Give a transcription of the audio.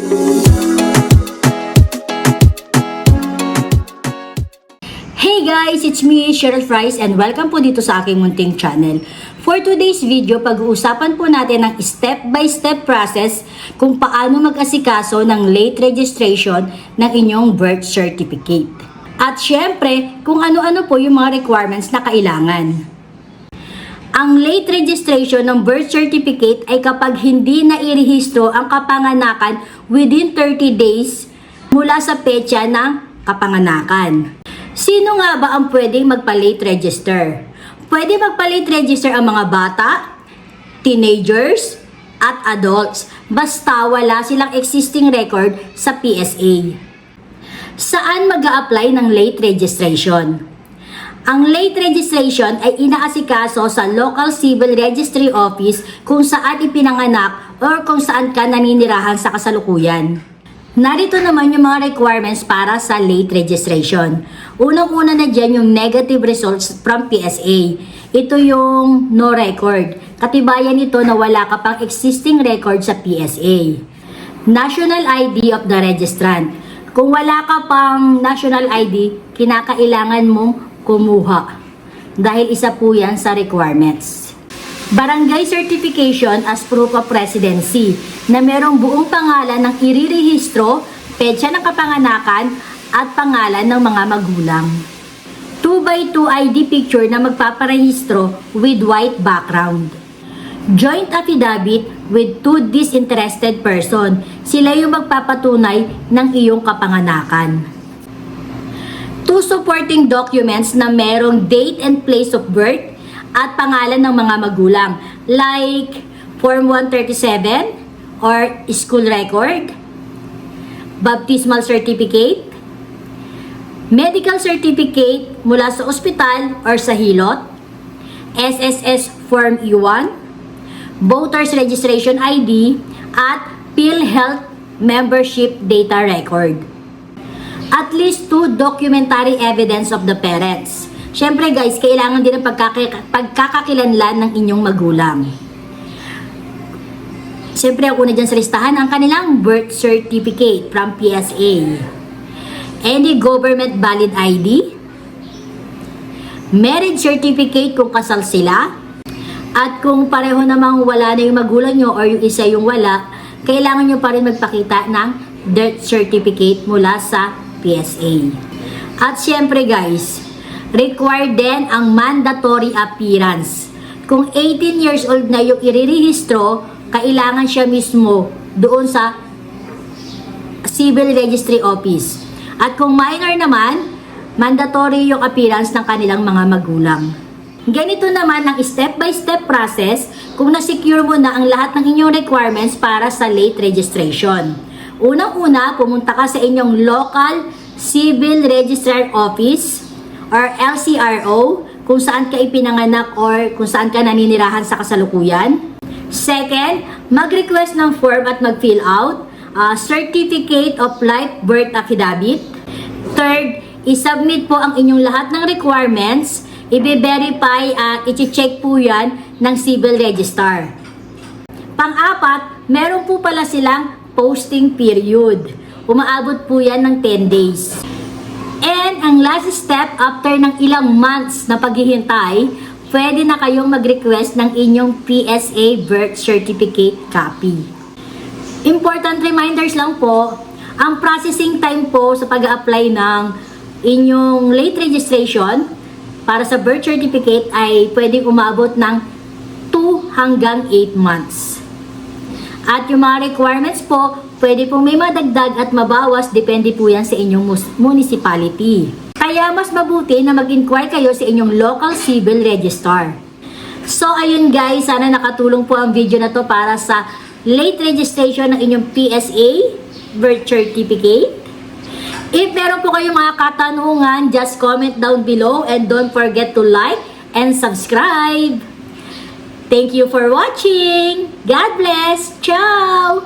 Hey guys, it's me, Cheryl Fries, and welcome po dito sa aking munting channel. For today's video, pag-uusapan po natin ang step-by-step process kung paano mag-asikaso ng late registration ng inyong birth certificate. At syempre, kung ano-ano po yung mga requirements na kailangan. Ang late registration ng birth certificate ay kapag hindi na irehistro ang kapanganakan within 30 days mula sa petsa ng kapanganakan. Sino nga ba ang pwedeng magpa-late register? Pwede magpa-late register ang mga bata, teenagers, at adults basta wala silang existing record sa PSA. Saan mag-a-apply ng late registration? Ang late registration ay inaasikaso sa local civil registry office kung saan ipinanganak or kung saan ka naninirahan sa kasalukuyan. Narito naman yung mga requirements para sa late registration. Unang-una na dyan yung negative results from PSA. Ito yung no record. Katibayan nito na wala ka pang existing record sa PSA. National ID of the registrant. Kung wala ka pang national ID, kinakailangan mong kumuha. Dahil isa po yan sa requirements. Barangay certification as proof of residency na merong buong pangalan ng irirehistro, petsa ng kapanganakan at pangalan ng mga magulang. 2x2 ID picture na magpaparehistro with white background. Joint affidavit with 2 disinterested person. Sila yung magpapatunay ng iyong kapanganakan. 2 supporting documents na merong date and place of birth at pangalan ng mga magulang like Form 137 or school record, baptismal certificate, medical certificate mula sa ospital or sa hilot, SSS Form E1, Voters Registration ID, at PhilHealth Membership Data Record. At least 2 documentary evidence of the parents. Siyempre guys, kailangan din ang pagkakakilanlan ng inyong magulang. Siyempre ang una dyan sa listahan, ang kanilang birth certificate from PSA. Any government valid ID. Marriage certificate kung kasal sila. At kung pareho namang wala na yung magulang nyo or yung isa yung wala, kailangan nyo pa rin magpakita ng death certificate mula sa PSA. At syempre guys, required din ang mandatory appearance. Kung 18 years old na yung irirehistro, kailangan siya mismo doon sa civil registry office. At kung minor naman, mandatory yung appearance ng kanilang mga magulang. Ganito naman ang step-by-step process kung na-secure mo na ang lahat ng inyong requirements para sa late registration. Unang-una, pumunta ka sa inyong local civil registrar office or LCRO kung saan ka ipinanganak or kung saan ka naninirahan sa kasalukuyan. Second, mag-request ng form at mag-fill out certificate of live birth affidavit. Third, isubmit po ang inyong lahat ng requirements, i-verify at i-check po yan ng civil registrar. Pang-apat, meron po pala silang posting period. Umaabot po yan ng 10 days. And ang last step, after ng ilang months na paghihintay, pwede na kayong mag-request ng inyong PSA birth certificate copy. Important reminders lang po, ang processing time po sa pag-a-apply ng inyong late registration para sa birth certificate ay pwedeng umabot ng 2 hanggang 8 months. At yung mga requirements po, pwede pong may madagdag at mabawas, depende po yan sa inyong municipality. Kaya mas mabuti na mag-inquire kayo sa inyong local civil registrar. So ayun guys, sana nakatulong po ang video na to para sa late registration ng inyong PSA birth certificate. If meron po kayong mga katanungan, just comment down below and don't forget to like and subscribe. Thank you for watching. God bless. Ciao.